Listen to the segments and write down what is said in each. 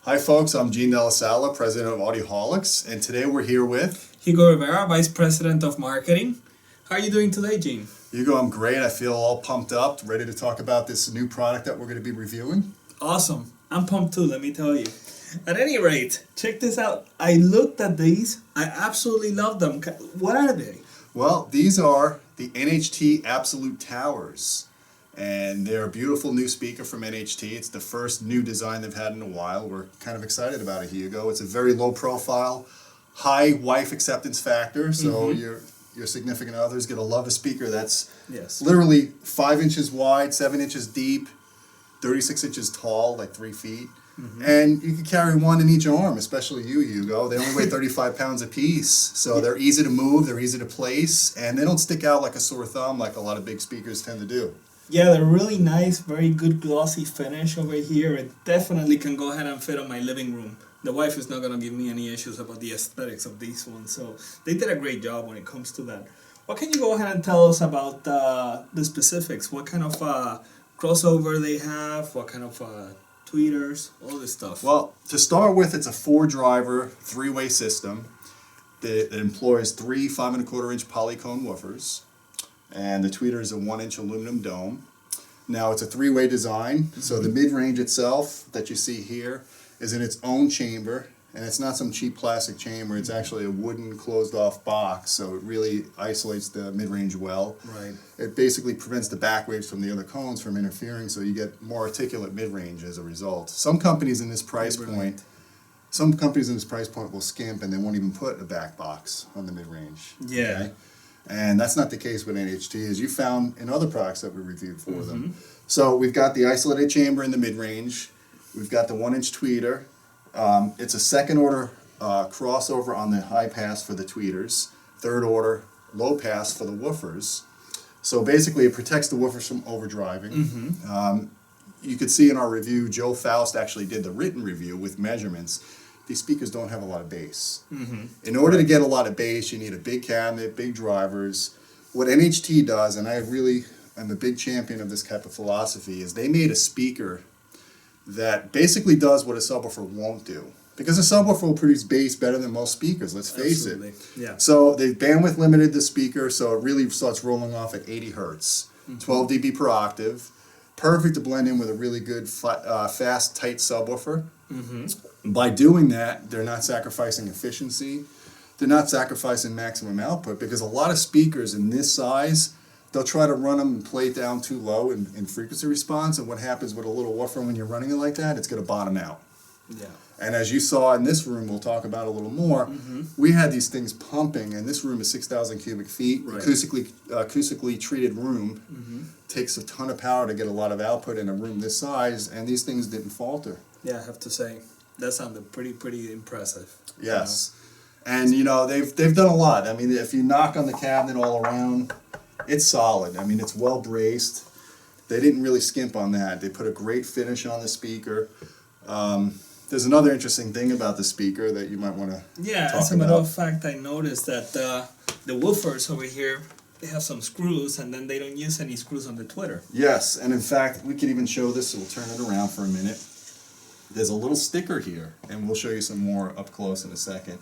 Hi folks, I'm Gene Delasala, president of Audioholics, and today we're here with Hugo Rivera, Vice President of Marketing. How are you doing today, Gene? Hugo. I'm great. I feel all pumped up, ready to talk about this new product that we're going to be reviewing. Awesome. I'm pumped too, let me tell you. At any rate, check this out. I looked at these. I absolutely love them. What are they? Well, these are the NHT Absolute Towers, and they're a beautiful new speaker from NHT. It's the first new design they've had in a while. We're kind of excited about it, Hugo. It's a very low profile, high wife acceptance factor, so your significant other's going to love a speaker that's literally 5 inches wide, 7 inches deep, 36 inches tall, like 3 feet. And you can carry one in each arm, especially you, Hugo. They only weigh 35 pounds apiece, so they're easy to move, they're easy to place, and they don't stick out like a sore thumb like a lot of big speakers tend to do. Yeah, they're really nice, very good glossy finish over here. It definitely can go ahead and fit on my living room. The wife is not going to give me any issues about the aesthetics of these ones, so they did a great job when it comes to that. What can you go ahead and tell us about the specifics? What kind of crossover they have? What kind of tweeters? All this stuff. Well, to start with, it's a 4-driver, 3-way system that employs 3 5¼ inch polycone woofers, and the tweeter is a 1-inch aluminum dome. Now, it's a 3-way design, so the mid-range itself that you see here is in its own chamber, and it's not some cheap plastic chamber. It's actually a wooden closed-off box, so it really isolates the mid-range well. Right. It basically prevents the back waves from the other cones from interfering, so you get more articulate mid-range as a result. Some companies in this price point will skimp and they won't even put a back box on the mid-range. Yeah. Okay? And that's not the case with NHT, as you found in other products that we reviewed for them. So we've got the isolated chamber in the mid-range. We've got the 1-inch tweeter. It's a second order crossover on the high pass for the tweeters, third order low pass for the woofers. So basically it protects the woofers from overdriving. You could see in our review, Joe Faust actually did the written review with measurements. These speakers don't have a lot of bass. In order to get a lot of bass, you need a big cabinet, big drivers. What NHT does, and I really am a big champion of this type of philosophy, is they made a speaker that basically does what a subwoofer won't do. Because a subwoofer will produce bass better than most speakers, let's face it. Yeah. So they bandwidth limited the speaker, so it really starts rolling off at 80 hertz, 12 dB per octave. Perfect to blend in with a really good, fast, tight subwoofer. By doing that, they're not sacrificing efficiency. They're not sacrificing maximum output, because a lot of speakers in this size, they'll try to run them and play it down too low in frequency response, and what happens with a little woofer when you're running it like that, it's going to bottom out. Yeah. And as you saw in this room, we'll talk about a little more, we had these things pumping, and this room is 6,000 cubic feet, acoustically treated room, takes a ton of power to get a lot of output in a room this size, and these things didn't falter. Yeah, I have to say, that sounded pretty impressive. Yes. And, you know, they've done a lot. I mean, if you knock on the cabinet all around, it's solid. I mean, it's well braced. They didn't really skimp on that. They put a great finish on the speaker. There's another interesting thing about the speaker that you might want to talk about. As a matter of fact, I noticed that the woofers over here, they have some screws, and then they don't use any screws on the tweeter. Yes, and in fact, we could even show this, so we'll turn it around for a minute. There's a little sticker here, and we'll show you some more up close in a second.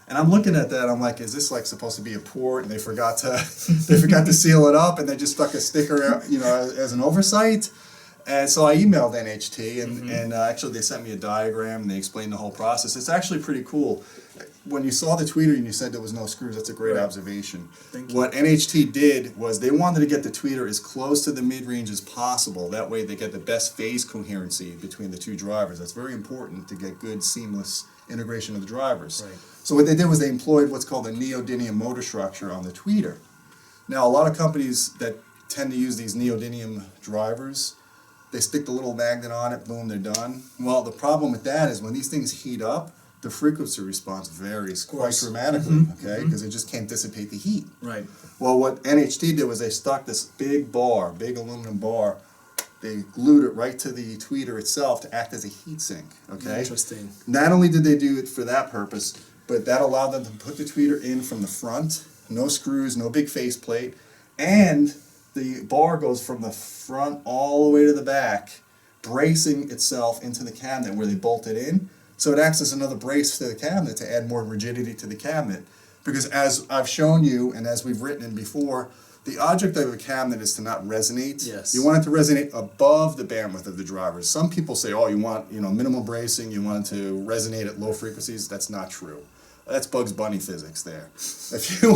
And I'm looking at that, I'm like, is this like supposed to be a port, and they forgot to seal it up, and they just stuck a sticker, you know, as an oversight? And so I emailed NHT, and actually they sent me a diagram, and they explained the whole process. It's actually pretty cool. When you saw the tweeter and you said there was no screws, that's a great observation. What NHT did was they wanted to get the tweeter as close to the mid-range as possible. That way they get the best phase coherency between the two drivers. That's very important to get good seamless integration of the drivers. So what they did was they employed what's called a neodymium motor structure on the tweeter. Now, a lot of companies that tend to use these neodymium drivers, they stick the little magnet on it, boom, they're done. Well, the problem with that is when these things heat up, the frequency response varies quite dramatically, because it just can't dissipate the heat. Well, what NHT did was they stuck this big aluminum bar, they glued it right to the tweeter itself to act as a heat sink, Interesting. Not only did they do it for that purpose, but that allowed them to put the tweeter in from the front, no screws, no big faceplate, and the bar goes from the front all the way to the back, bracing itself into the cabinet where they bolt it in. So it acts as another brace to the cabinet to add more rigidity to the cabinet. Because as I've shown you, and as we've written in before, the object of a cabinet is to not resonate. Yes. You want it to resonate above the bandwidth of the drivers. Some people say, oh, you want minimal bracing, you want it to resonate at low frequencies. That's not true. That's Bugs Bunny physics there. If you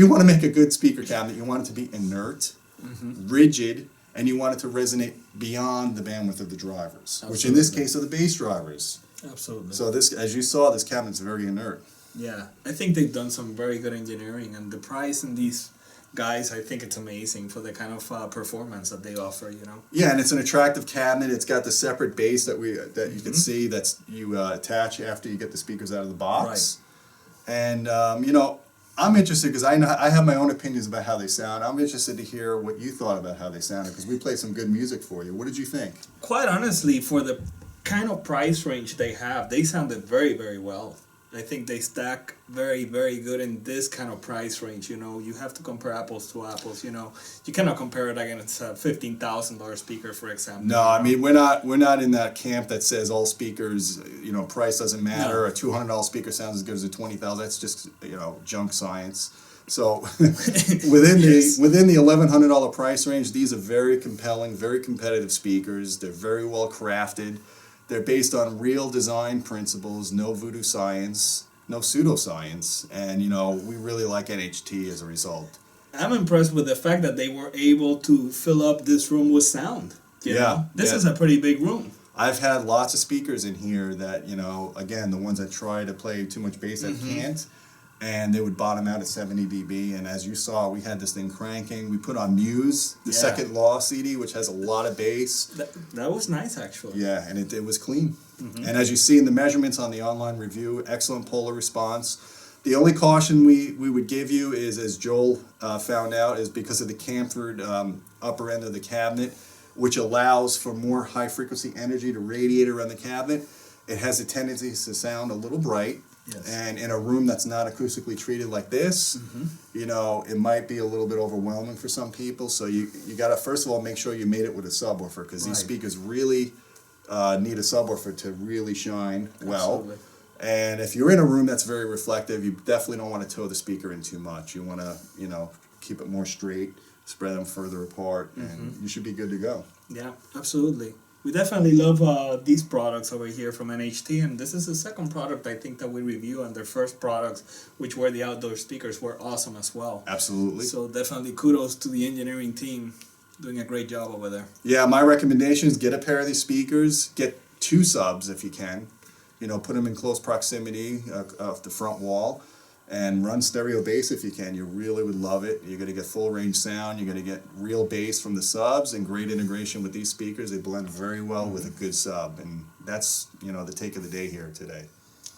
want to make a good speaker cabinet, you want it to be inert, rigid, and you want it to resonate beyond the bandwidth of the drivers, which in this case are the bass drivers. Absolutely. So this, as you saw, this cabinet's very inert. Yeah, I think they've done some very good engineering, and the price in these guys, I think it's amazing for the kind of performance that they offer. Yeah, and it's an attractive cabinet. It's got the separate base that you can see that's you attach after you get the speakers out of the box. Right. And I'm interested because I have my own opinions about how they sound. I'm interested to hear what you thought about how they sounded because we played some good music for you. What did you think? Quite honestly, for the kind of price range they have, they sounded very, very well. I think they stack very, very good in this kind of price range. You have to compare apples to apples. You cannot compare it against a $15,000 speaker, for example. No, I mean we're not in that camp that says all speakers, price doesn't matter. No. A $200 speaker sounds as good as a $20,000. That's just junk science. So within the $1,100 price range, these are very compelling, very competitive speakers. They're very well crafted. They're based on real design principles, no voodoo science, no pseudoscience, and we really like NHT as a result. I'm impressed with the fact that they were able to fill up this room with sound. This is a pretty big room. I've had lots of speakers in here that, again, the ones that try to play too much bass that can't, and they would bottom out at 70 dB. And as you saw, we had this thing cranking. We put on Muse, the Second Law CD, which has a lot of bass. That was nice, actually. Yeah, and it was clean. And as you see in the measurements on the online review, excellent polar response. The only caution we would give you is, as Joel found out, is because of the chamfered upper end of the cabinet, which allows for more high-frequency energy to radiate around the cabinet. It has a tendency to sound a little bright. Yes. And in a room that's not acoustically treated like this, it might be a little bit overwhelming for some people. So you got to, first of all, make sure you made it with a subwoofer because these speakers really need a subwoofer to really shine well. Absolutely. And if you're in a room that's very reflective, you definitely don't want to toe the speaker in too much. You want to, keep it more straight, spread them further apart, and you should be good to go. Yeah, absolutely. We definitely love these products over here from NHT, and this is the second product I think that we review, and their first products, which were the outdoor speakers, were awesome as well. Absolutely. So definitely kudos to the engineering team, doing a great job over there. Yeah, my recommendation is get a pair of these speakers, get 2 subs if you can, put them in close proximity of the front wall, and run stereo bass if you can. You really would love it. You're going to get full range sound. You're going to get real bass from the subs and great integration with these speakers. They blend very well with a good sub. And that's, the take of the day here today.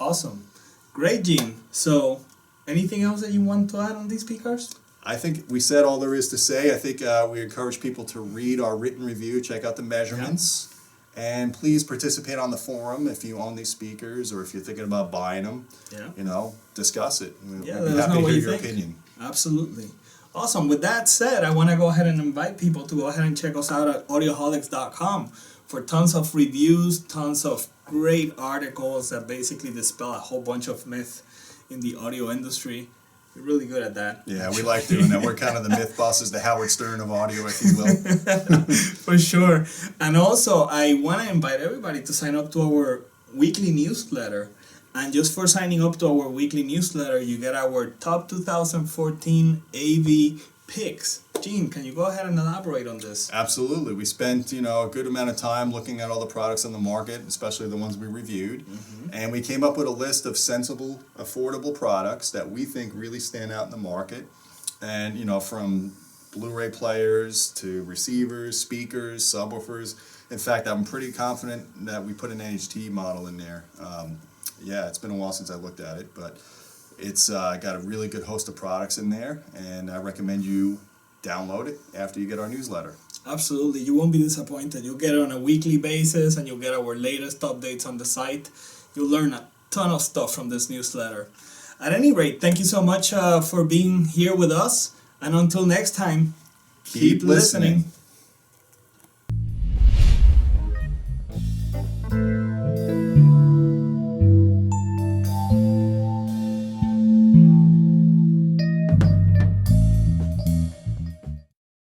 Awesome. Great, Gene. So anything else that you want to add on these speakers? I think we said all there is to say. I think we encourage people to read our written review, check out the measurements. And please participate on the forum if you own these speakers or if you're thinking about buying them. Yeah. Discuss it. We'll be happy to hear your opinion. Absolutely. Awesome. With that said, I want to go ahead and invite people to go ahead and check us out at audioholics.com for tons of reviews, tons of great articles that basically dispel a whole bunch of myth in the audio industry. We're really good at that. Yeah, we like doing that. We're kind of the myth busters, the Howard Stern of audio, if you will. For sure. And also, I want to invite everybody to sign up to our weekly newsletter. And just for signing up to our weekly newsletter, you get our top 2014 AV picks. Gene, can you go ahead and elaborate on this? Absolutely. We spent, a good amount of time looking at all the products on the market, especially the ones we reviewed. And we came up with a list of sensible, affordable products that we think really stand out in the market. And, from Blu-ray players to receivers, speakers, subwoofers. In fact, I'm pretty confident that we put an NHT model in there. Yeah, it's been a while since I looked at it, but it's got a really good host of products in there, and I recommend you download it after you get our newsletter. Absolutely. You won't be disappointed. You'll get it on a weekly basis, and you'll get our latest updates on the site. You'll learn a ton of stuff from this newsletter. At any rate, thank you so much for being here with us, and until next time, keep listening.